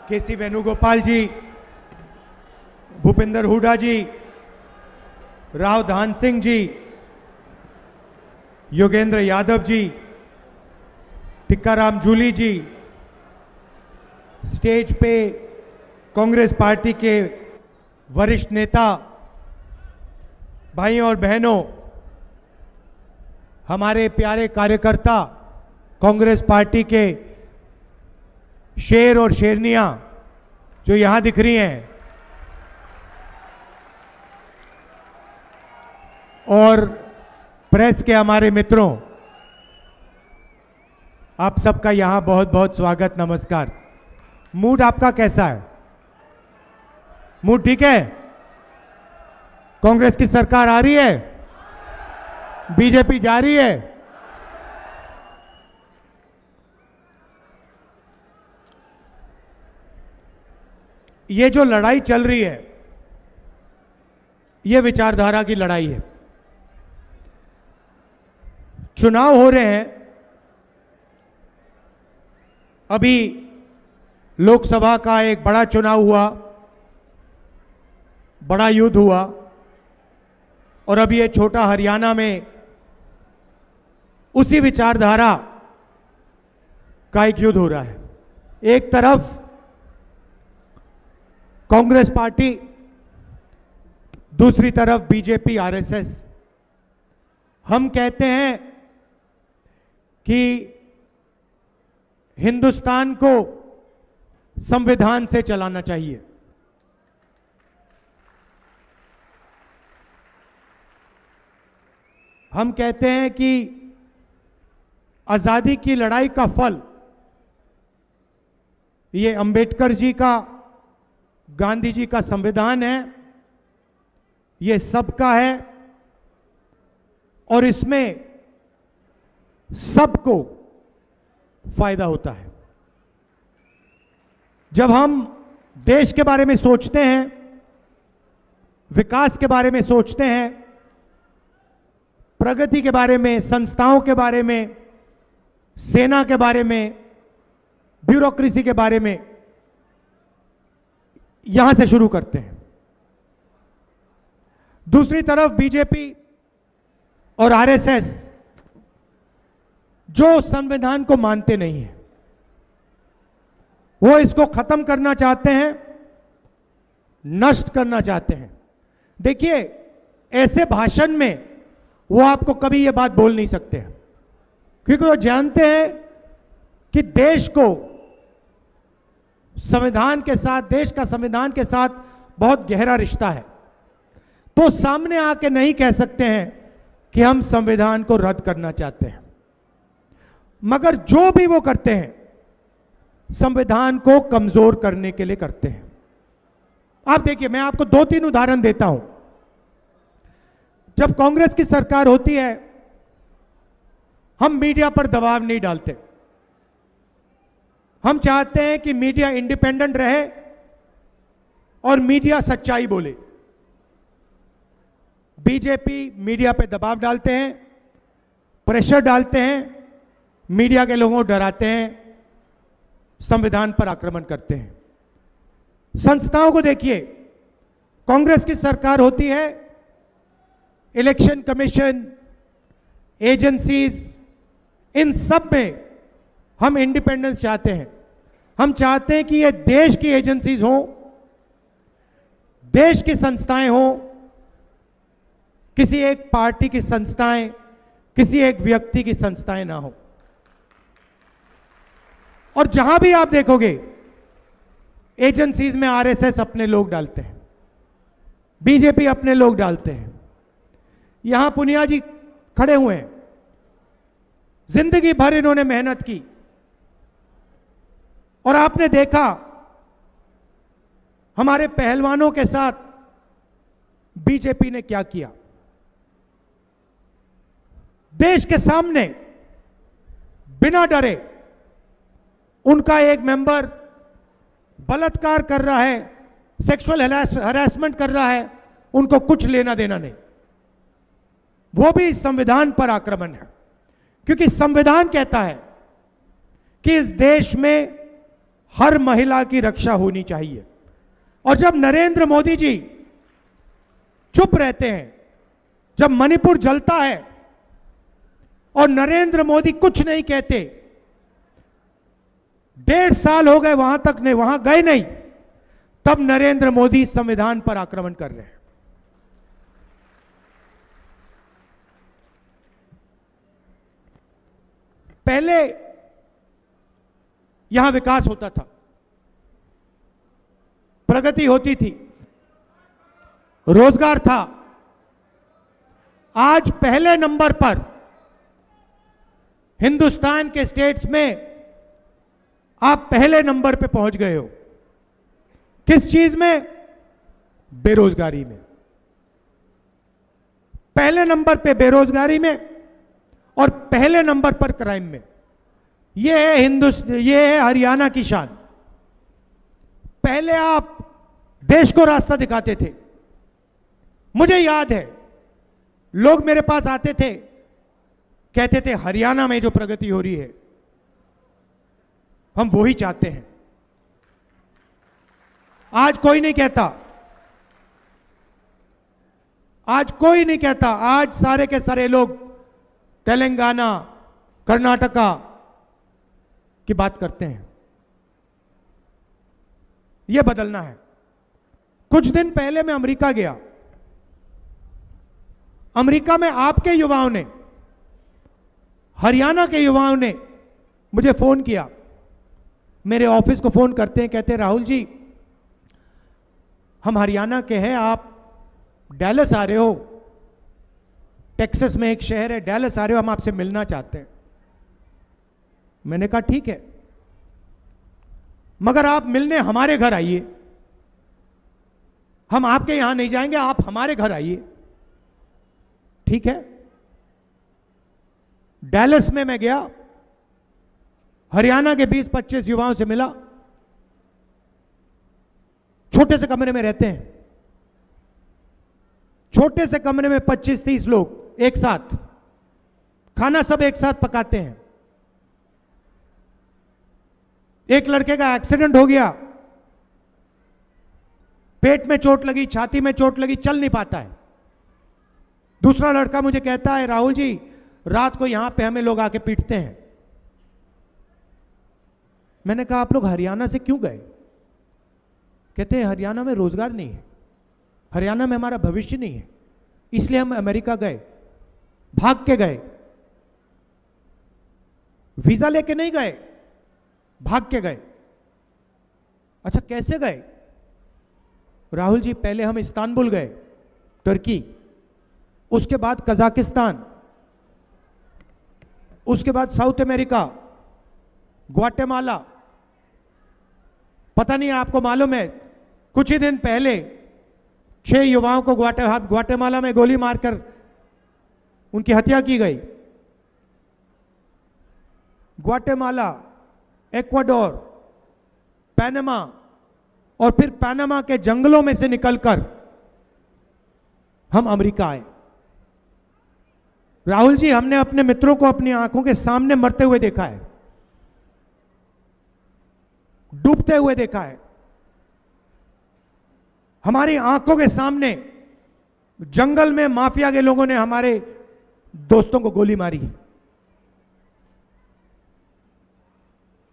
केसी वेणुगोपाल जी, भूपेंद्र हुड्डा जी, राव धान सिंह जी, योगेंद्र यादव जी, टिक्काराम जूली जी, स्टेज पे कांग्रेस पार्टी के वरिष्ठ नेता, भाइयों और बहनों, हमारे प्यारे कार्यकर्ता, कांग्रेस पार्टी के शेर और शेरनियां जो यहां दिख रही हैं, और प्रेस के हमारे मित्रों, आप सबका यहां बहुत बहुत स्वागत, नमस्कार। मूड आपका कैसा है? मूड ठीक है? कांग्रेस की सरकार आ रही है? बीजेपी जा रही है? ये जो लड़ाई चल रही है, ये विचारधारा की लड़ाई है। चुनाव हो रहे हैं, अभी लोकसभा का एक बड़ा चुनाव हुआ, बड़ा युद्ध हुआ, और अभी ये छोटा हरियाणा में उसी विचारधारा का एक युद्ध हो रहा है। एक तरफ कांग्रेस पार्टी, दूसरी तरफ बीजेपी, आरएसएस। हम कहते हैं कि हिंदुस्तान को संविधान से चलाना चाहिए। हम कहते हैं कि आजादी की लड़ाई का फल ये अंबेडकर जी का, गांधी जी का संविधान है, ये सबका है, और इसमें सबको फायदा होता है। जब हम देश के बारे में सोचते हैं, विकास के बारे में सोचते हैं, प्रगति के बारे में, संस्थाओं के बारे में, सेना के बारे में, ब्यूरोक्रेसी के बारे में, यहां से शुरू करते हैं। दूसरी तरफ बीजेपी और आरएसएस, जो संविधान को मानते नहीं है, वो इसको खत्म करना चाहते हैं, नष्ट करना चाहते हैं। देखिए, ऐसे भाषण में वो आपको कभी ये बात बोल नहीं सकते हैं, क्योंकि वो जानते हैं कि देश को संविधान के साथ, देश का संविधान के साथ बहुत गहरा रिश्ता है। तो सामने आके नहीं कह सकते हैं कि हम संविधान को रद्द करना चाहते हैं, मगर जो भी वो करते हैं संविधान को कमजोर करने के लिए करते हैं। आप देखिए, मैं आपको 2-3 उदाहरण देता हूं। जब कांग्रेस की सरकार होती है, हम मीडिया पर दबाव नहीं डालते। हम चाहते हैं कि मीडिया इंडिपेंडेंट रहे और मीडिया सच्चाई बोले। बीजेपी मीडिया पे दबाव डालते हैं, प्रेशर डालते हैं, मीडिया के लोगों को डराते हैं, संविधान पर आक्रमण करते हैं। संस्थाओं को देखिए, कांग्रेस की सरकार होती है, इलेक्शन कमीशन, एजेंसीज, इन सब में हम इंडिपेंडेंस चाहते हैं। हम चाहते हैं कि ये देश की एजेंसीज हों, देश की संस्थाएं हों, किसी एक पार्टी की संस्थाएं, किसी एक व्यक्ति की संस्थाएं ना हो। और जहां भी आप देखोगे, एजेंसीज में आरएसएस अपने लोग डालते हैं, बीजेपी अपने लोग डालते हैं। यहां पुनिया जी खड़े हुए हैं, जिंदगी भर इन्होंने मेहनत की, और आपने देखा हमारे पहलवानों के साथ बीजेपी ने क्या किया। देश के सामने बिना डरे उनका एक मेंबर बलात्कार कर रहा है, सेक्सुअल हरासमेंट कर रहा है, उनको कुछ लेना देना नहीं। वो भी संविधान पर आक्रमण है, क्योंकि संविधान कहता है कि इस देश में हर महिला की रक्षा होनी चाहिए। और जब नरेंद्र मोदी जी चुप रहते हैं, जब मणिपुर जलता है और नरेंद्र मोदी कुछ नहीं कहते, 1.5 साल हो गए वहां तक नहीं, वहां गए नहीं, तब नरेंद्र मोदी संविधान पर आक्रमण कर रहे हैं। पहले यहां विकास होता था, प्रगति होती थी, रोजगार था। आज पहले नंबर पर हिंदुस्तान के स्टेट्स में आप पहले नंबर पे पहुंच गए हो। किस चीज में? बेरोजगारी में। पहले नंबर पे बेरोजगारी में और पहले नंबर पर क्राइम में। ये है हरियाणा की शान। पहले आप देश को रास्ता दिखाते थे। मुझे याद है, लोग मेरे पास आते थे, कहते थे हरियाणा में जो प्रगति हो रही है हम वो ही चाहते हैं। आज कोई नहीं कहता, आज कोई नहीं कहता। आज सारे के सारे लोग तेलंगाना, कर्नाटका की बात करते हैं। यह बदलना है। कुछ दिन पहले मैं अमेरिका गया। अमेरिका में आपके युवाओं ने, हरियाणा के युवाओं ने मुझे फोन किया। मेरे ऑफिस को फोन करते हैं, कहते हैं राहुल जी हम हरियाणा के हैं, आप डैलस आ रहे हो, टेक्सास में एक शहर है डैलस आ रहे हो, हम आपसे मिलना चाहते हैं। मैंने कहा ठीक है, मगर आप मिलने हमारे घर आइए, हम आपके यहां नहीं जाएंगे, आप हमारे घर आइए। ठीक है। डैलस में मैं गया, हरियाणा के 20-25 युवाओं से मिला। छोटे से कमरे में रहते हैं, छोटे से कमरे में 25-30 लोग एक साथ, खाना सब एक साथ पकाते हैं। एक लड़के का एक्सीडेंट हो गया, पेट में चोट लगी, छाती में चोट लगी, चल नहीं पाता है। दूसरा लड़का मुझे कहता है राहुल जी रात को यहां पे हमें लोग आके पीटते हैं। मैंने कहा आप लोग हरियाणा से क्यों गए? कहते हैं हरियाणा में रोजगार नहीं है, हरियाणा में हमारा भविष्य नहीं है, इसलिए हम अमेरिका गए, भाग के गए। वीजा लेके नहीं गए, भाग के गए। अच्छा कैसे गए? राहुल जी पहले हम इस्तांबुल गए, तुर्की, उसके बाद कजाकिस्तान, उसके बाद साउथ अमेरिका, ग्वाटेमाला। पता नहीं आपको मालूम है, कुछ ही दिन पहले 6 युवाओं को ग्वाटेमाला में गोली मारकर उनकी हत्या की गई। ग्वाटेमाला, इक्वाडोर, पनामा, और फिर पनामा के जंगलों में से निकलकर हम अमेरिका आए। राहुल जी हमने अपने मित्रों को अपनी आंखों के सामने मरते हुए देखा है, डूबते हुए देखा है। हमारी आंखों के सामने जंगल में माफिया के लोगों ने हमारे दोस्तों को गोली मारी।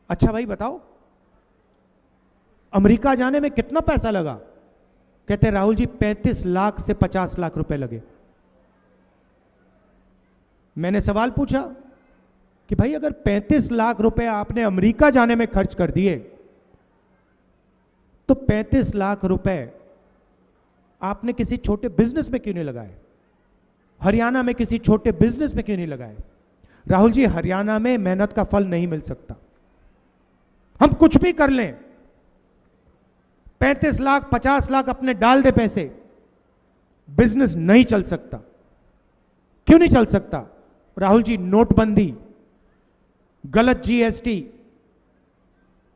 अच्छा भाई बताओ अमेरिका जाने में कितना पैसा लगा? कहते राहुल जी 35 लाख से 50 लाख रुपए लगे। मैंने सवाल पूछा कि भाई अगर 35 लाख रुपए आपने अमेरिका जाने में खर्च कर दिए तो 35 लाख रुपए आपने किसी छोटे बिजनेस में क्यों नहीं लगाए? हरियाणा में किसी छोटे बिजनेस में क्यों नहीं लगाए? राहुल जी हरियाणा में मेहनत का फल नहीं मिल सकता। हम कुछ भी कर लें, 35 लाख 50 लाख अपने डाल दे पैसे, बिजनेस नहीं चल सकता। क्यों नहीं चल सकता? राहुल जी नोटबंदी, गलत जीएसटी,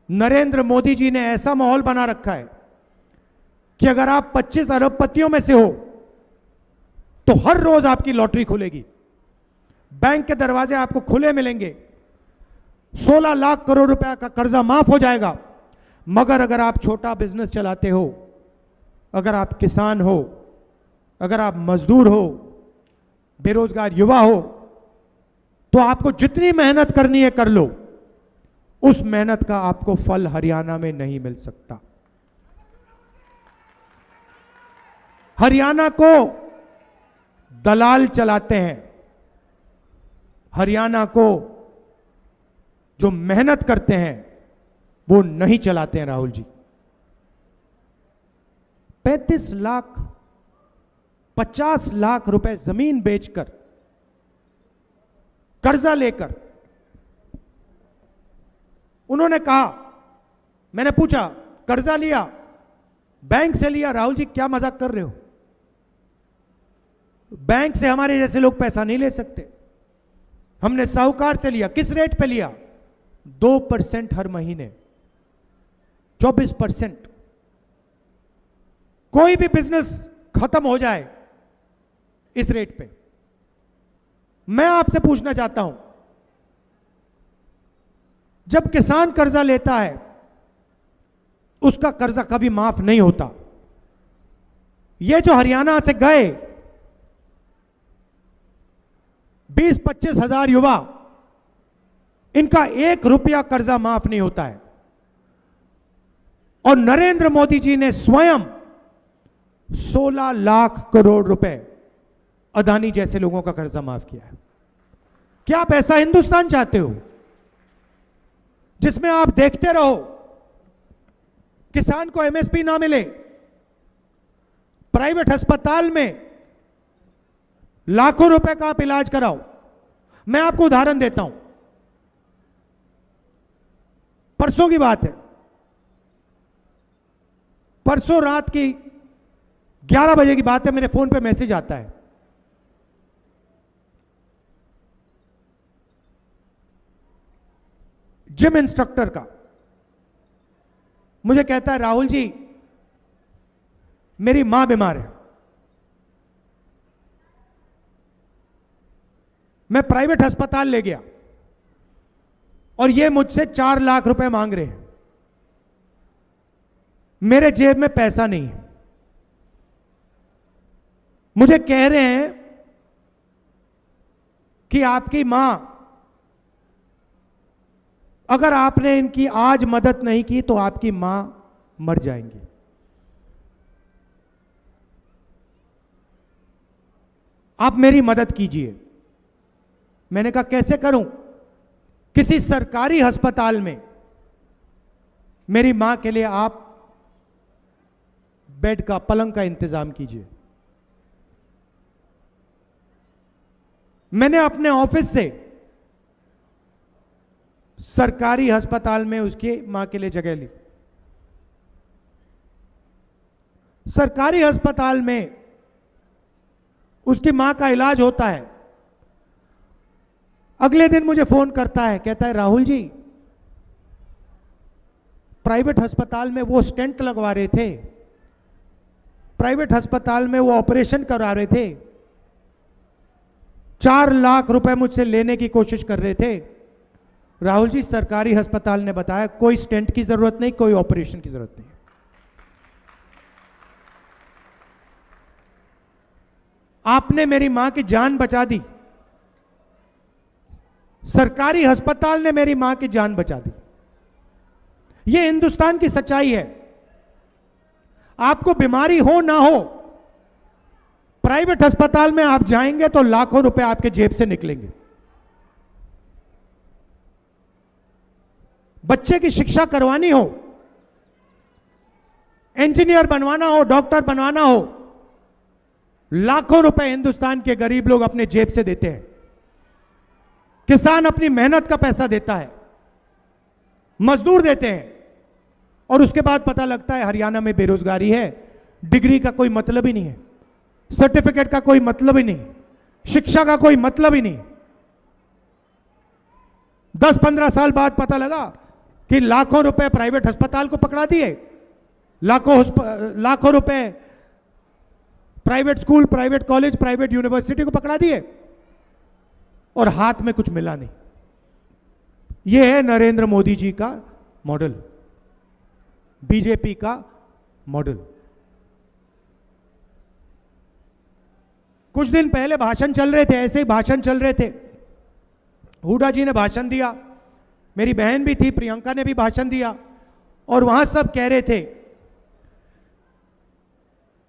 नरेंद्र मोदी जी ने ऐसा माहौल बना रखा है कि अगर आप 25 अरबपतियों में से हो तो हर रोज आपकी लॉटरी खुलेगी, बैंक के दरवाजे आपको खुले मिलेंगे, 16 लाख करोड़ रुपए का कर्जा माफ हो जाएगा, मगर अगर आप छोटा बिजनेस चलाते हो, अगर आप किसान हो, अगर आप मजदूर हो, बेरोजगार युवा हो, तो आपको जितनी मेहनत करनी है कर लो, उस मेहनत का आपको फल हरियाणा में नहीं मिल सकता। हरियाणा को दलाल चलाते हैं, हरियाणा को जो मेहनत करते हैं वो नहीं चलाते हैं। राहुल जी 35 लाख 50 लाख रुपए जमीन बेचकर, कर्जा लेकर, उन्होंने कहा, मैंने पूछा कर्जा लिया, बैंक से लिया? राहुल जी क्या मजाक कर रहे हो, बैंक से हमारे जैसे लोग पैसा नहीं ले सकते, हमने साहूकार से लिया। किस रेट पे लिया? 2% हर महीने, 24%। कोई भी बिजनेस खत्म हो जाए इस रेट पे। मैं आपसे पूछना चाहता हूं, जब किसान कर्जा लेता है उसका कर्जा कभी माफ नहीं होता। ये जो हरियाणा से गए 20-25 हजार युवा, इनका 1 रुपया कर्जा माफ नहीं होता है। और नरेंद्र मोदी जी ने स्वयं 16 लाख करोड़ रुपए अदानी जैसे लोगों का कर्जा माफ किया है। क्या आप ऐसा हिंदुस्तान चाहते हो जिसमें आप देखते रहो किसान को एमएसपी ना मिले, प्राइवेट अस्पताल में लाखों रुपए का आप इलाज कराओ? मैं आपको उदाहरण देता हूं, परसों की बात है, परसों रात की 11 बजे की बात है, मेरे फोन पे मैसेज आता है, जिम इंस्ट्रक्टर का। मुझे कहता है राहुल जी मेरी मां बीमार है, मैं प्राइवेट अस्पताल ले गया और ये मुझसे 4 लाख रुपए मांग रहे हैं, मेरे जेब में पैसा नहीं है। मुझे कह रहे हैं कि आपकी मां, अगर आपने इनकी आज मदद नहीं की तो आपकी मां मर जाएंगी। आप मेरी मदद कीजिए। मैंने कहा कैसे करूं? किसी सरकारी अस्पताल में मेरी मां के लिए आप बेड का, पलंग का इंतजाम कीजिए। मैंने अपने ऑफिस से सरकारी अस्पताल में उसकी मां के लिए जगह ली। सरकारी अस्पताल में उसकी मां का इलाज होता है। अगले दिन मुझे फोन करता है, कहता है राहुल जी प्राइवेट अस्पताल में वो स्टेंट लगवा रहे थे, प्राइवेट अस्पताल में वो ऑपरेशन करा रहे थे, 4 लाख रुपए मुझसे लेने की कोशिश कर रहे थे। राहुल जी सरकारी अस्पताल ने बताया कोई स्टेंट की जरूरत नहीं, कोई ऑपरेशन की जरूरत नहीं। आपने मेरी मां की जान बचा दी, सरकारी अस्पताल ने मेरी मां की जान बचा दी। यह हिंदुस्तान की सच्चाई है। आपको बीमारी हो ना हो, प्राइवेट अस्पताल में आप जाएंगे तो लाखों रुपए आपके जेब से निकलेंगे। बच्चे की शिक्षा करवानी हो, इंजीनियर बनवाना हो, डॉक्टर बनवाना हो, लाखों रुपए हिंदुस्तान के गरीब लोग अपने जेब से देते हैं। किसान अपनी मेहनत का पैसा देता है, मजदूर देते हैं, और उसके बाद पता लगता है हरियाणा में बेरोजगारी है, डिग्री का कोई मतलब ही नहीं है, सर्टिफिकेट का कोई मतलब ही नहीं, शिक्षा का कोई मतलब ही नहीं। 10-15 साल बाद पता लगा कि लाखों रुपए प्राइवेट अस्पताल को पकड़ा दिए, लाखों रुपए private school, private college, private university को पकड़ा दिए, और हाथ में कुछ मिला नहीं। यह है नरेंद्र मोदी जी का मॉडल। बीजेपी का मॉडल। कुछ दिन पहले भाषण चल रहे थे, ऐसे ही भाषण चल रहे थे, हुड्डा जी ने भाषण दिया, मेरी बहन भी थी प्रियंका ने भी भाषण दिया, और वहां सब कह रहे थे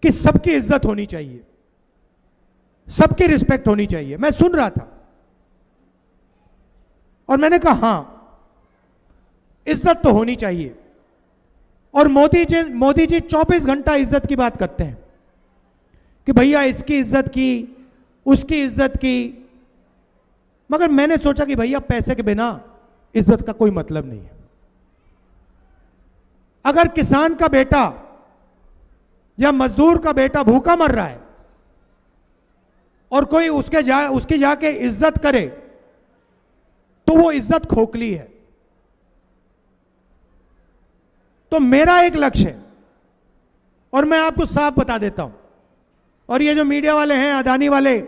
कि सबकी इज्जत होनी चाहिए, सबकी रिस्पेक्ट होनी चाहिए। मैं सुन रहा था और मैंने कहा हां, इज्जत तो होनी चाहिए। और मोदी जी 24 घंटा इज्जत की बात करते हैं कि भैया इसकी इज्जत की, उसकी इज्जत की, मगर मैंने सोचा कि भैया पैसे के बिना इज्जत का कोई मतलब नहीं है। अगर किसान का बेटा या मजदूर का बेटा भूखा मर रहा है और कोई उसकी जाके इज्जत करे तो वो इज्जत खोखली है। तो मेरा एक लक्ष्य है और मैं आपको साफ बता देता हूं, और ये जो मीडिया वाले हैं, अदानी वाले,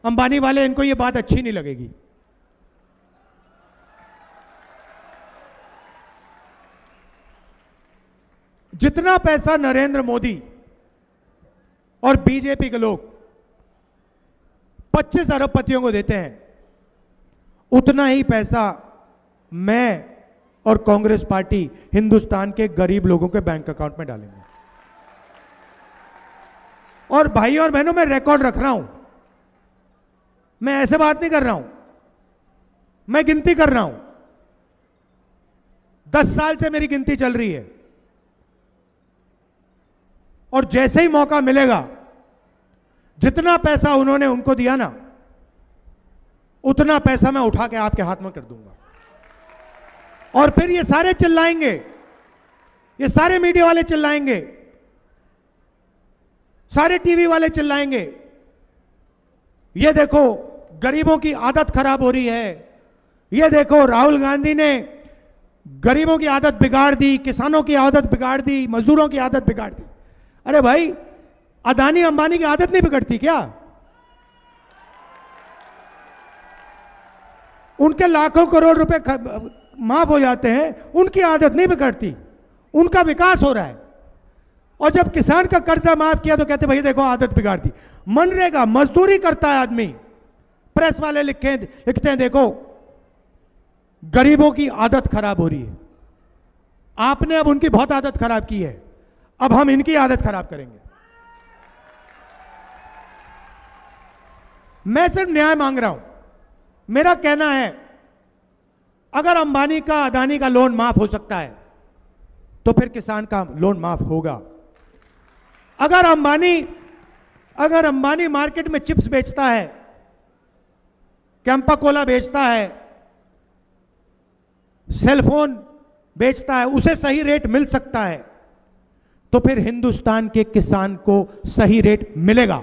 अंबानी वाले, इनको ये बात अच्छी नहीं लगेगी। जितना पैसा नरेंद्र मोदी और बीजेपी के लोग 25 अरबपतियों को देते हैं, उतना ही पैसा मैं और कांग्रेस पार्टी हिंदुस्तान के गरीब लोगों के बैंक अकाउंट में डालेंगे। और भाइयों और बहनों, मैं रिकॉर्ड रख रहा हूं, मैं ऐसे बात नहीं कर रहा हूं, मैं गिनती कर रहा हूं। 10 साल से मेरी गिनती चल रही है, और जैसे ही मौका मिलेगा, जितना पैसा उन्होंने उनको दिया ना, उतना पैसा मैं उठा के आपके हाथ में कर दूंगा। और फिर ये सारे चिल्लाएंगे, ये सारे मीडिया वाले चिल्लाएंगे, सारे टीवी वाले चिल्लाएंगे, ये देखो गरीबों की आदत खराब हो रही है, ये देखो राहुल गांधी ने गरीबों की आदत बिगाड़ दी, किसानों की आदत बिगाड़ दी, मजदूरों की आदत बिगाड़ दी। अरे भाई, अदानी अंबानी की आदत नहीं बिगड़ती क्या? उनके लाखों करोड़ रुपए माफ हो जाते हैं, उनकी आदत नहीं बिगड़ती, उनका विकास हो रहा है। और जब किसान का कर्जा माफ किया तो कहते भाई देखो आदत बिगाड़ दी। मनरेगा, मजदूरी करता है आदमी, प्रेस वाले लिखते हैं देखो गरीबों की आदत खराब हो रही है। आपने अब उनकी बहुत आदत खराब की है, अब हम इनकी आदत खराब करेंगे। मैं सिर्फ न्याय मांग रहा हूं। मेरा कहना है, अगर अंबानी का, अदानी का लोन माफ हो सकता है तो फिर किसान का लोन माफ होगा। अगर अंबानी मार्केट में चिप्स बेचता है, कैंपा कोला बेचता है, सेलफोन बेचता है, उसे सही रेट मिल सकता है, तो फिर हिंदुस्तान के किसान को सही रेट मिलेगा,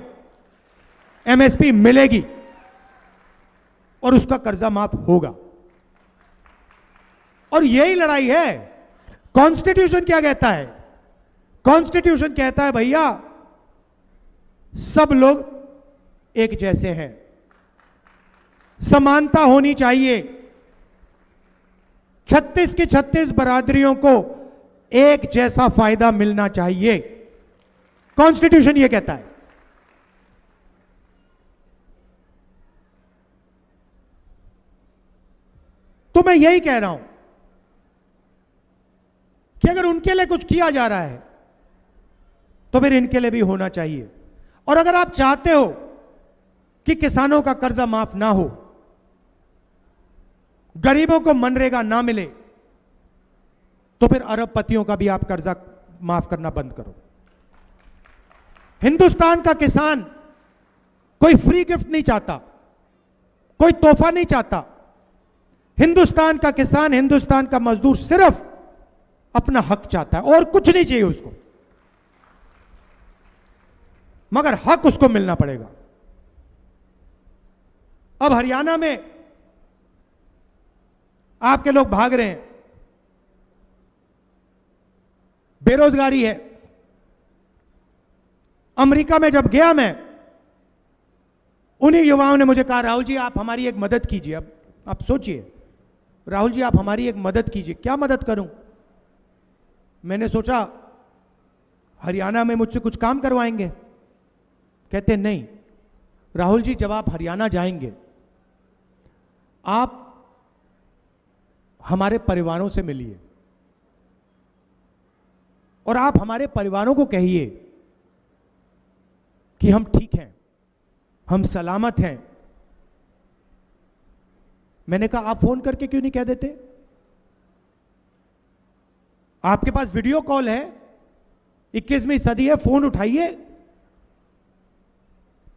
एमएसपी मिलेगी और उसका कर्जा माफ होगा। और यही लड़ाई है। कॉन्स्टिट्यूशन क्या कहता है? कॉन्स्टिट्यूशन कहता है भैया सब लोग एक जैसे हैं, समानता होनी चाहिए, 36 की 36 बरादरियों को एक जैसा फायदा मिलना चाहिए। कॉन्स्टिट्यूशन यह कहता है। तो मैं यही कह रहा हूं कि अगर उनके लिए कुछ किया जा रहा है तो फिर इनके लिए भी होना चाहिए। और अगर आप चाहते हो कि किसानों का कर्जा माफ ना हो, गरीबों को मनरेगा ना मिले, तो फिर अरबपतियों का भी आप कर्जा माफ करना बंद करो। हिंदुस्तान का किसान कोई फ्री गिफ्ट नहीं चाहता, कोई तोहफा नहीं चाहता। हिंदुस्तान का किसान, हिंदुस्तान का मजदूर सिर्फ अपना हक चाहता है और कुछ नहीं चाहिए उसको, मगर हक उसको मिलना पड़ेगा। अब हरियाणा में आपके लोग भाग रहे हैं, बेरोजगारी है। अमेरिका में जब गया मैं, उन्हीं युवाओं ने मुझे कहा राहुल जी आप हमारी एक मदद कीजिए। अब आप सोचिए, राहुल जी आप हमारी एक मदद कीजिए। क्या मदद करूं? मैंने सोचा हरियाणा में मुझसे कुछ काम करवाएंगे। कहते नहीं राहुल जी, जब आप हरियाणा जाएंगे आप हमारे परिवारों से मिलिए और आप हमारे परिवारों को कहिए कि हम ठीक हैं, हम सलामत हैं। मैंने कहा आप फोन करके क्यों नहीं कह देते? आपके पास वीडियो कॉल है, 21वीं सदी है, फोन उठाइए,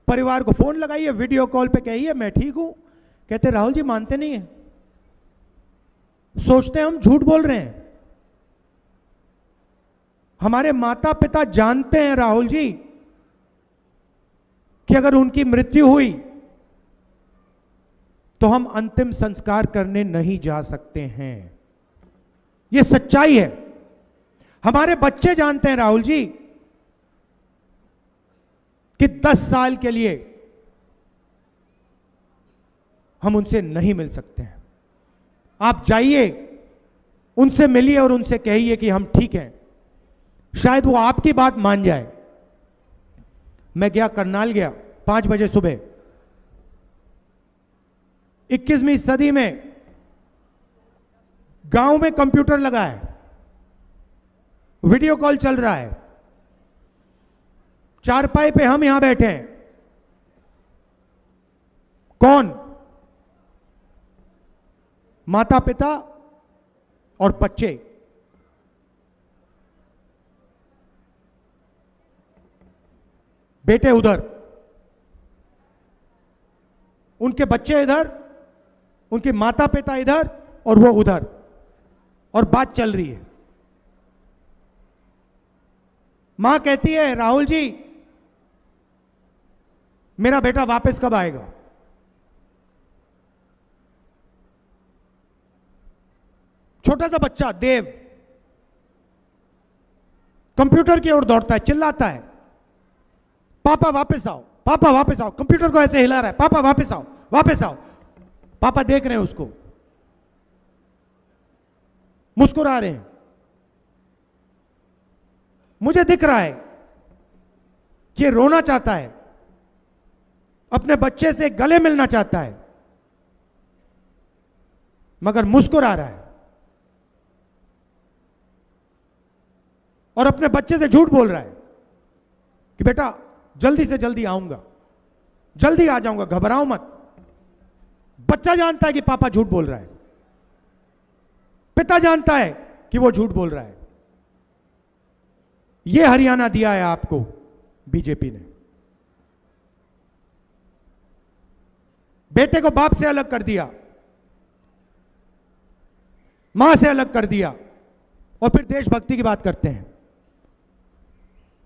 परिवार को फोन लगाइए, वीडियो कॉल पे कहिए मैं ठीक हूं। कहते राहुल जी मानते नहीं है, सोचते हैं हम झूठ बोल रहे हैं। हमारे माता पिता जानते हैं राहुल जी कि अगर उनकी मृत्यु हुई तो हम अंतिम संस्कार करने नहीं जा सकते हैं। यह सच्चाई है। हमारे बच्चे जानते हैं राहुल जी कि 10 साल के लिए हम उनसे नहीं मिल सकते हैं। आप जाइए, उनसे मिलिए और उनसे कहिए कि हम ठीक हैं। शायद वो आपकी बात मान जाए। मैं गया, करनाल गया 5 बजे सुबह। 21वीं सदी में गांव में कंप्यूटर लगा है, वीडियो कॉल चल रहा है, चारपाई पे हम यहां बैठे हैं। कौन? माता पिता और बच्चे। बेटे उधर, उनके बच्चे इधर, उनके माता पिता इधर और वो उधर, और बात चल रही है। मां कहती है राहुल जी मेरा बेटा वापस कब आएगा? छोटा सा बच्चा देव कंप्यूटर की ओर दौड़ता है, चिल्लाता है पापा वापस आओ, पापा वापस आओ। कंप्यूटर को ऐसे हिला रहा है, पापा वापस आओ, वापस आओ। पापा देख रहे हैं उसको, मुस्कुरा रहे हैं। मुझे दिख रहा है कि ये रोना चाहता है, अपने बच्चे से गले मिलना चाहता है, मगर मुस्कुरा रहा है और अपने बच्चे से झूठ बोल रहा है कि बेटा जल्दी से जल्दी आऊंगा, जल्दी आ जाऊंगा, घबराओ मत। बच्चा जानता है कि पापा झूठ बोल रहा है, पिता जानता है कि वो झूठ बोल रहा है। ये हरियाणा दिया है आपको बीजेपी ने। बेटे को बाप से अलग कर दिया, मां से अलग कर दिया, और फिर देशभक्ति की बात करते हैं।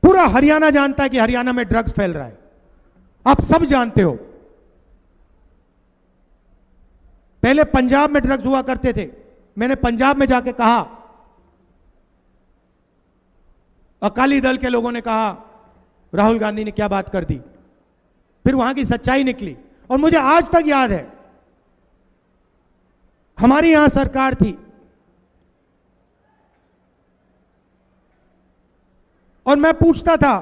पूरा हरियाणा जानता है कि हरियाणा में ड्रग्स फैल रहा है। आप सब जानते हो। पहले पंजाब में ड्रग्स हुआ करते थे। मैंने पंजाब में जाके कहा, अकाली दल के लोगों ने कहा राहुल गांधी ने क्या बात कर दी। फिर वहां की सच्चाई निकली और मुझे आज तक याद है, हमारी यहां सरकार थी और मैं पूछता था,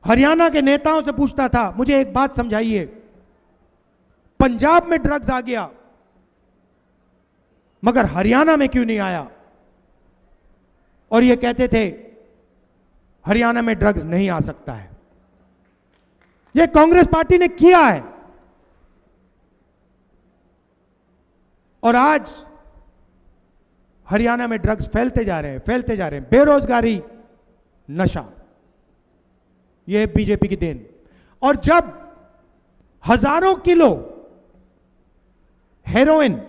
हरियाणा के नेताओं से पूछता था, मुझे एक बात समझाइए, पंजाब में ड्रग्स आ गया मगर हरियाणा में क्यों नहीं आया? और ये कहते थे हरियाणा में ड्रग्स नहीं आ सकता है। ये कांग्रेस पार्टी ने किया है। और आज हरियाणा में ड्रग्स फैलते जा रहे हैं, फैलते जा रहे हैं। बेरोजगारी, नशा, यह बीजेपी की देन। और जब हजारों किलो हेरोइन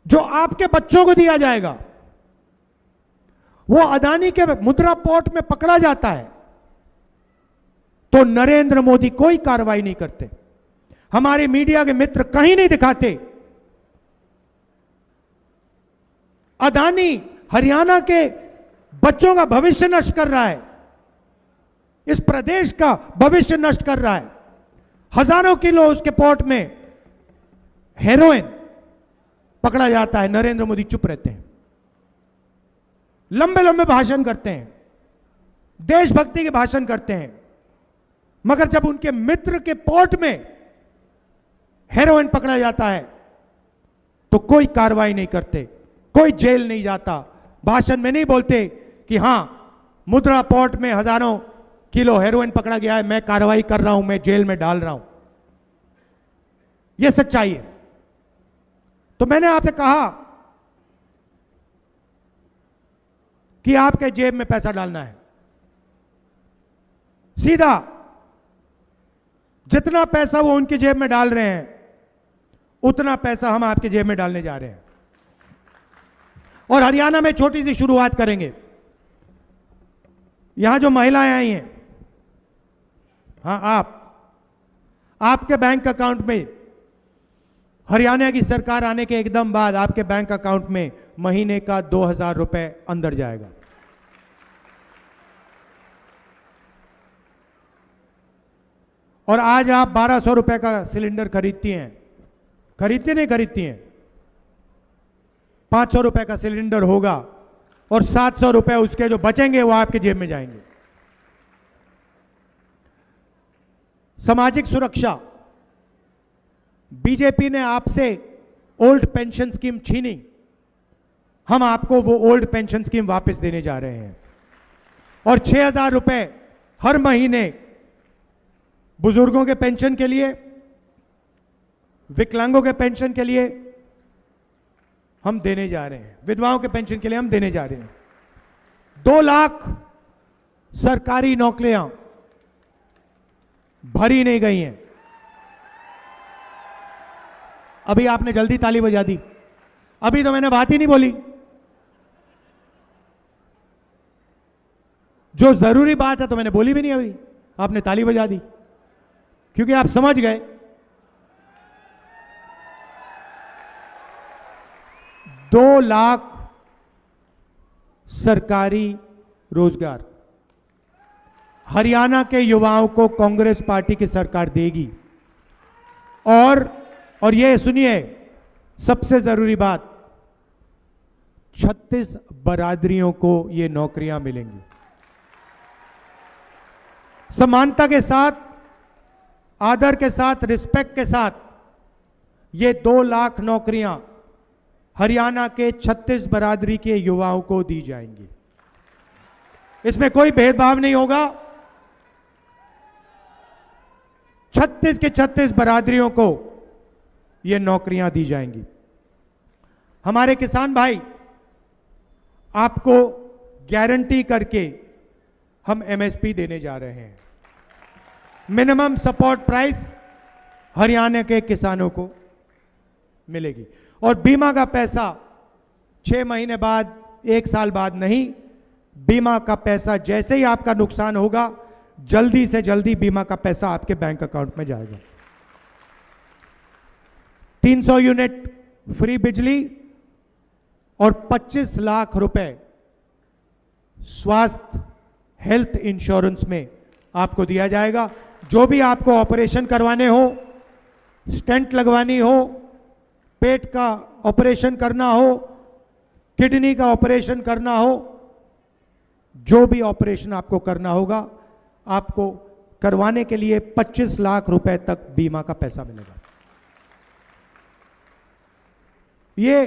जो आपके बच्चों को दिया जाएगा वो अदानी के मुद्रा पोर्ट में पकड़ा जाता है, तो नरेंद्र मोदी कोई कार्रवाई नहीं करते। हमारे मीडिया के मित्र कहीं नहीं दिखाते। अदानी हरियाणा के बच्चों का भविष्य नष्ट कर रहा है, इस प्रदेश का भविष्य नष्ट कर रहा है। हजारों किलो उसके पोर्ट में हेरोइन पकड़ा जाता है, नरेंद्र मोदी चुप रहते हैं, लंबे लंबे भाषण करते हैं, देशभक्ति के भाषण करते हैं, मगर जब उनके मित्र के पोर्ट में हेरोइन पकड़ा जाता है तो कोई कार्रवाई नहीं करते, कोई जेल नहीं जाता, भाषण में नहीं बोलते कि हां मुद्रा पोर्ट में हजारों किलो हेरोइन पकड़ा गया है, मैं कार्रवाई कर रहा हूं, मैं जेल में डाल रहा हूं। यह सच्चाई है। तो मैंने आपसे कहा कि आपके जेब में पैसा डालना है, सीधा जितना पैसा वो उनकी जेब में डाल रहे हैं उतना पैसा हम आपके जेब में डालने जा रहे हैं। और हरियाणा में छोटी सी शुरुआत करेंगे। यहां जो महिलाएं आई हैं, हाँ आपके बैंक अकाउंट में हरियाणा की सरकार आने के एकदम बाद आपके बैंक अकाउंट में महीने का 2000 रुपए अंदर जाएगा। और आज आप 1200 रुपए का सिलेंडर खरीदती हैं, नहीं खरीदती हैं, 500 रुपए का सिलेंडर होगा और 700 रुपए उसके जो बचेंगे वो आपके जेब में जाएंगे। सामाजिक सुरक्षा, बीजेपी ने आपसे ओल्ड पेंशन स्कीम छीनी, हम आपको वो ओल्ड पेंशन स्कीम वापस देने जा रहे हैं। और 6000 रुपए हर महीने बुजुर्गों के पेंशन के लिए, विकलांगों के पेंशन के लिए हम देने जा रहे हैं, विधवाओं के पेंशन के लिए हम देने जा रहे हैं। 2 लाख सरकारी नौकरियां भरी नहीं गई हैं। अभी आपने जल्दी ताली बजा दी, अभी तो मैंने बात ही नहीं बोली। जो जरूरी बात है तो मैंने बोली भी नहीं, अभी आपने ताली बजा दी, क्योंकि आप समझ गए 2 लाख सरकारी रोजगार हरियाणा के युवाओं को कांग्रेस पार्टी की सरकार देगी। और ये सुनिए, सबसे जरूरी बात, 36 बरादरियों को ये नौकरियां मिलेंगी। समानता के साथ, आदर के साथ, रिस्पेक्ट के साथ ये 2 लाख नौकरियां हरियाणा के 36 बरादरी के युवाओं को दी जाएंगी। इसमें कोई भेदभाव नहीं होगा। 36 के 36 बरादरियों को ये नौकरियां दी जाएंगी। हमारे किसान भाई, आपको गारंटी करके हम एमएसपी देने जा रहे हैं। मिनिमम सपोर्ट प्राइस हरियाणा के किसानों को मिलेगी। और बीमा का पैसा 6 महीने बाद, 1 साल बाद नहीं, बीमा का पैसा जैसे ही आपका नुकसान होगा, जल्दी से जल्दी बीमा का पैसा आपके बैंक अकाउंट में जाएगा। 300 यूनिट फ्री बिजली और 25 लाख रुपए स्वास्थ्य हेल्थ इंश्योरेंस में आपको दिया जाएगा। जो भी आपको ऑपरेशन करवाने हो, स्टेंट लगवानी हो, पेट का ऑपरेशन करना हो, किडनी का ऑपरेशन करना हो, जो भी ऑपरेशन आपको करना होगा, आपको करवाने के लिए 25 लाख रुपए तक बीमा का पैसा मिलेगा। ये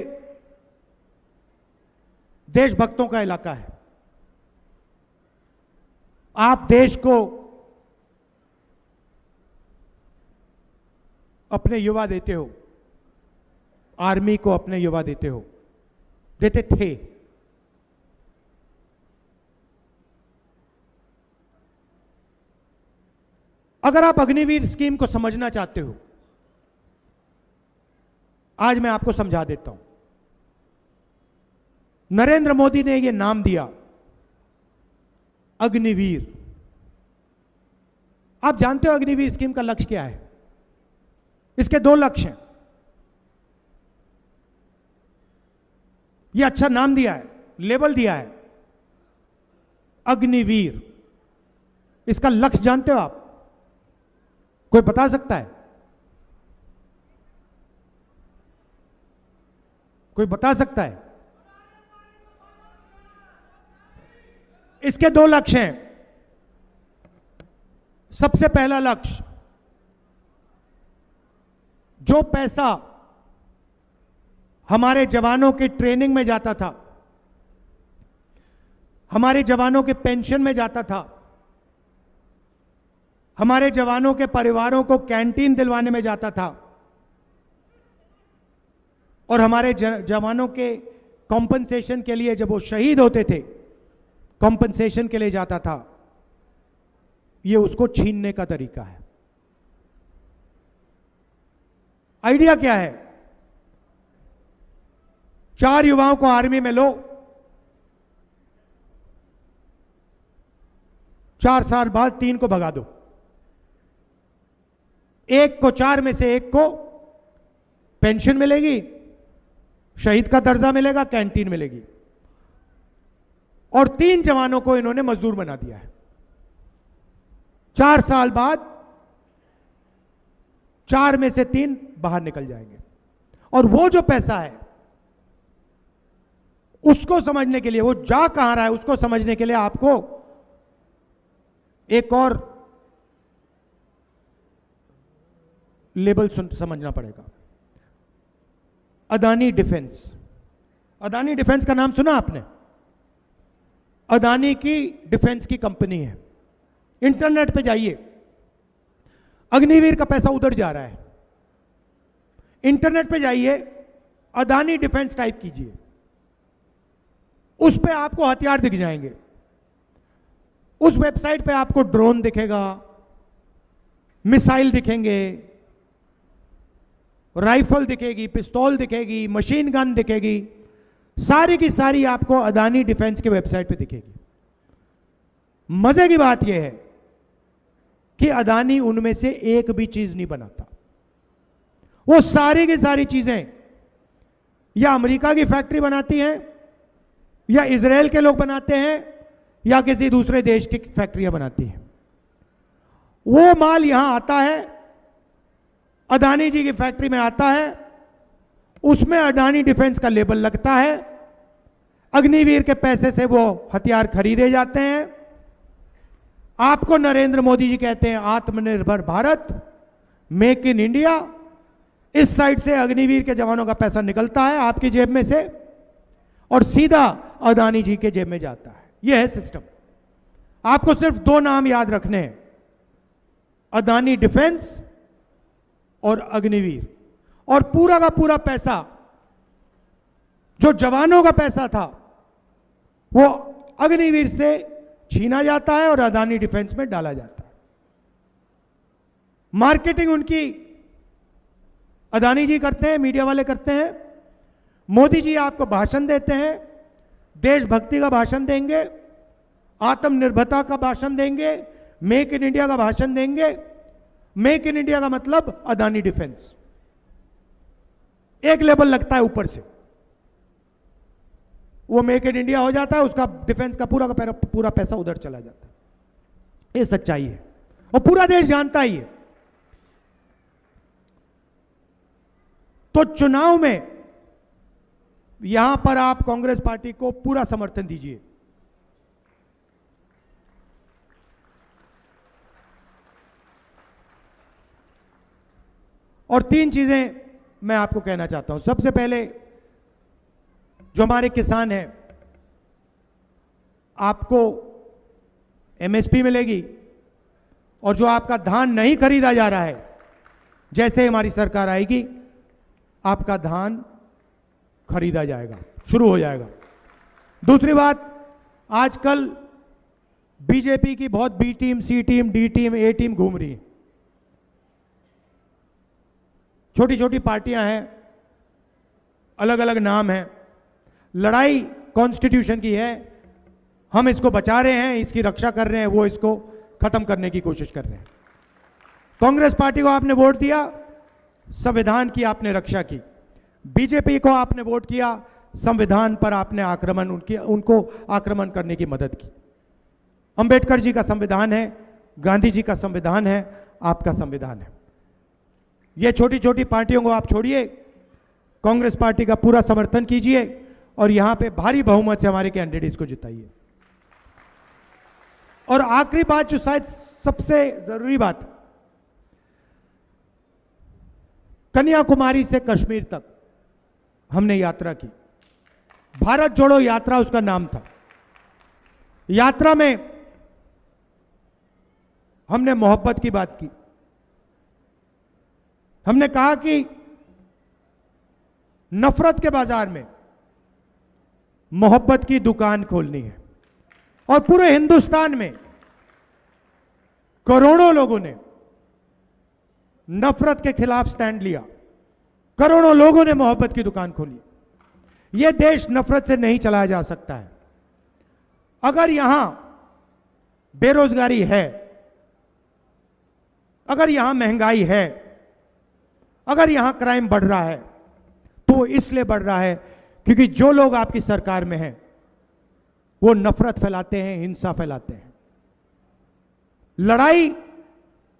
देशभक्तों का इलाका है। आप देश को अपने युवा देते हो, आर्मी को अपने युवा देते हो, देते थे। अगर आप अग्निवीर स्कीम को समझना चाहते हो, आज मैं आपको समझा देता हूं। नरेंद्र मोदी ने यह नाम दिया अग्निवीर। आप जानते हो अग्निवीर स्कीम का लक्ष्य क्या है? इसके 2 लक्ष्य हैं। यह अच्छा नाम दिया है, लेबल दिया है, अग्निवीर। इसका लक्ष्य जानते हो आप? कोई बता सकता है? कोई बता सकता है? इसके दो लक्ष्य हैं। सबसे पहला लक्ष्य, जो पैसा हमारे जवानों की ट्रेनिंग में जाता था, हमारे जवानों के पेंशन में जाता था, हमारे जवानों के परिवारों को कैंटीन दिलवाने में जाता था, और हमारे जवानों के कॉम्पनसेशन के लिए जब वो शहीद होते थे, कॉम्पनसेशन के लिए जाता था, ये उसको छीनने का तरीका है। आइडिया क्या है? 4 युवाओं को आर्मी में लो, 4 साल बाद 3 को भगा दो, एक को 4 में से एक को पेंशन मिलेगी, शहीद का दर्जा मिलेगा, कैंटीन मिलेगी, और 3 जवानों को इन्होंने मजदूर बना दिया है। 4 साल बाद 4 में से 3 बाहर निकल जाएंगे, और वो जो पैसा है उसको समझने के लिए, वो जा कहां रहा है उसको समझने के लिए आपको एक और लेबल समझना पड़ेगा। अदानी डिफेंस। अदानी डिफेंस का नाम सुना आपने? अदानी की डिफेंस की कंपनी है। इंटरनेट पे जाइए, अग्निवीर का पैसा उधर जा रहा है। इंटरनेट पे जाइए, अदानी डिफेंस टाइप कीजिए, उस पे आपको हथियार दिख जाएंगे। उस वेबसाइट पे आपको ड्रोन दिखेगा, मिसाइल दिखेंगे, राइफल दिखेगी, पिस्तौल दिखेगी, मशीन गन दिखेगी, सारी की सारी आपको अदानी डिफेंस की वेबसाइट पे दिखेगी। मजे की बात यह है कि अदानी उनमें से एक भी चीज नहीं बनाता। वो सारी की सारी चीजें या अमेरिका की फैक्ट्री बनाती हैं, या इजराइल के लोग बनाते हैं, या किसी दूसरे देश की फैक्ट्रियां बनाती हैं। वो माल यहां आता है, अदानी जी की फैक्ट्री में आता है, उसमें अडानी डिफेंस का लेबल लगता है, अग्निवीर के पैसे से वो हथियार खरीदे जाते हैं। आपको नरेंद्र मोदी जी कहते हैं आत्मनिर्भर भारत, मेक इन इंडिया। इस साइड से अग्निवीर के जवानों का पैसा निकलता है आपकी जेब में से और सीधा अदानी जी के जेब में जाता है। यह है सिस्टम। आपको सिर्फ 2 नाम याद रखने हैं, अदानी डिफेंस और अग्निवीर। और पूरा का पूरा पैसा जो जवानों का पैसा था वो अग्निवीर से छीना जाता है और अदानी डिफेंस में डाला जाता है। मार्केटिंग उनकी अदानी जी करते हैं, मीडिया वाले करते हैं। मोदी जी आपको भाषण देते हैं, देशभक्ति का भाषण देंगे, आत्मनिर्भरता का भाषण देंगे, मेक इन इंडिया का भाषण देंगे। मेक इन इंडिया का मतलब अदानी डिफेंस, एक लेवल लगता है ऊपर से, वो मेक इन इंडिया हो जाता है, उसका डिफेंस का पूरा पैसा उधर चला जाता है। ये सच्चाई है और पूरा देश जानता ही है। तो चुनाव में यहां पर आप कांग्रेस पार्टी को पूरा समर्थन दीजिए। और 3 चीजें मैं आपको कहना चाहता हूं। सबसे पहले, जो हमारे किसान हैं, आपको एमएसपी मिलेगी, और जो आपका धान नहीं खरीदा जा रहा है, जैसे हमारी सरकार आएगी आपका धान खरीदा जाएगा, शुरू हो जाएगा। दूसरी बात, आजकल बीजेपी की बहुत बी टीम, सी टीम, डी टीम, ए टीम घूम रही है। छोटी छोटी पार्टियां हैं, अलग अलग नाम हैं। लड़ाई कॉन्स्टिट्यूशन की है, हम इसको बचा रहे हैं, इसकी रक्षा कर रहे हैं, वो इसको खत्म करने की कोशिश कर रहे हैं। कांग्रेस पार्टी को आपने वोट दिया, संविधान की आपने रक्षा की। बीजेपी को आपने वोट किया, संविधान पर आपने उनको आक्रमण करने की मदद की। अंबेडकर जी का संविधान है, गांधी जी का संविधान है, आपका संविधान है। ये छोटी छोटी पार्टियों को आप छोड़िए, कांग्रेस पार्टी का पूरा समर्थन कीजिए और यहां पे भारी बहुमत से हमारे कैंडिडेट्स को जिताइए। और आखिरी बात, जो शायद सबसे जरूरी बात, कन्याकुमारी से कश्मीर तक हमने यात्रा की। भारत जोड़ो यात्रा उसका नाम था। यात्रा में हमने मोहब्बत की बात की। हमने कहा कि नफरत के बाजार में मोहब्बत की दुकान खोलनी है। और पूरे हिंदुस्तान में करोड़ों लोगों ने नफरत के खिलाफ स्टैंड लिया, करोड़ों लोगों ने मोहब्बत की दुकान खोली। यह देश नफरत से नहीं चलाया जा सकता है। अगर यहां बेरोजगारी है, अगर यहां महंगाई है, अगर यहां क्राइम बढ़ रहा है, तो इसलिए बढ़ रहा है क्योंकि जो लोग आपकी सरकार में हैं वो नफरत फैलाते हैं, हिंसा फैलाते हैं। लड़ाई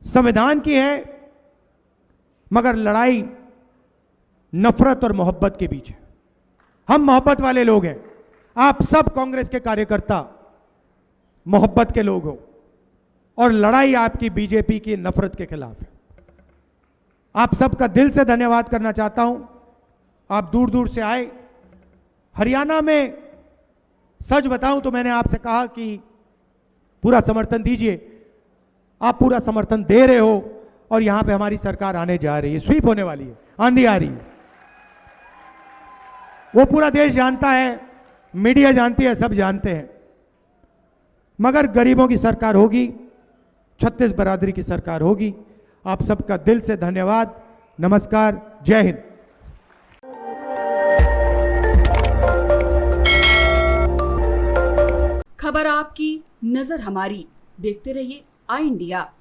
संविधान की है, मगर लड़ाई नफरत और मोहब्बत के बीच है। हम मोहब्बत वाले लोग हैं। आप सब कांग्रेस के कार्यकर्ता मोहब्बत के लोग हो और लड़ाई आपकी बीजेपी की नफरत के खिलाफ है। आप सबका दिल से धन्यवाद करना चाहता हूं। आप दूर दूर से आए। हरियाणा में सच बताऊं तो मैंने आपसे कहा कि पूरा समर्थन दीजिए। आप पूरा समर्थन दे रहे हो और यहां पे हमारी सरकार आने जा रही है, स्वीप होने वाली है, आंधी आ रही है। वो पूरा देश जानता है, मीडिया जानती है, सब जानते हैं। मगर गरीबों की सरकार होगी, छत्तीस बरादरी की सरकार होगी। आप सबका दिल से धन्यवाद। नमस्कार, जय हिंद। खबर आपकी, नजर हमारी। देखते रहिए आई इंडिया।